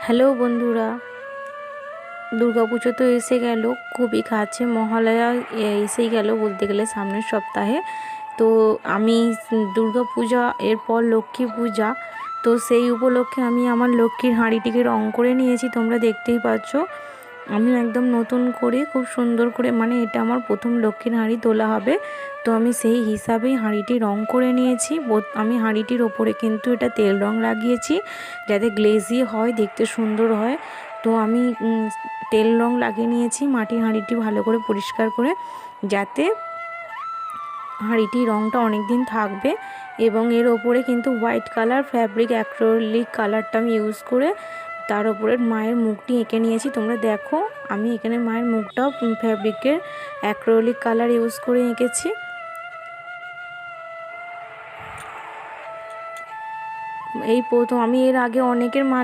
Hello বন্ধুরা, দুর্গাপুজো তো এসে গেল, খুবই কাছে। মহালয়া এসেই গেল বলতে গেলে সামনের সপ্তাহে। তো আমি দুর্গাপূজা এরপর লক্ষ্মী পূজা, তো সেই উপলক্ষে আমি আমার লক্ষ্মীর হাঁড়িটিকে রং করে নিয়েছি। তোমরা দেখতেই পাচ্ছ, আমি একদম নতুন করে খুব সুন্দর করে, মানে এটা আমার প্রথম লক্ষ্মীর হাঁড়ি তোলা হবে, তো আমি সেই হিসাবেই হাঁড়িটি রং করে নিয়েছি। আমি হাঁড়িটির ওপরে কিন্তু এটা তেল রং লাগিয়েছি যাতে গ্লেজি হয়, দেখতে সুন্দর হয়। তো আমি তেল রং লাগিয়ে নিয়েছি মাটির হাঁড়িটি ভালো করে পরিষ্কার করে, যাতে হাঁড়িটির রঙটা অনেক দিন থাকবে। এবং এর ওপরে কিন্তু হোয়াইট কালার ফ্যাব্রিক অ্যাক্রিলিক কালারটা আমি ইউজ করে তার উপরে মায়ের মুখটি এঁকে নিয়েছি। তোমরা দেখো, আমি এখানে মায়ের মুখটাও ফ্যাব্রিকের অ্যাক্রিলিক কালার ইউজ করে এঁকেছি। এই প্রথম, আমি এর আগে অনেকের মা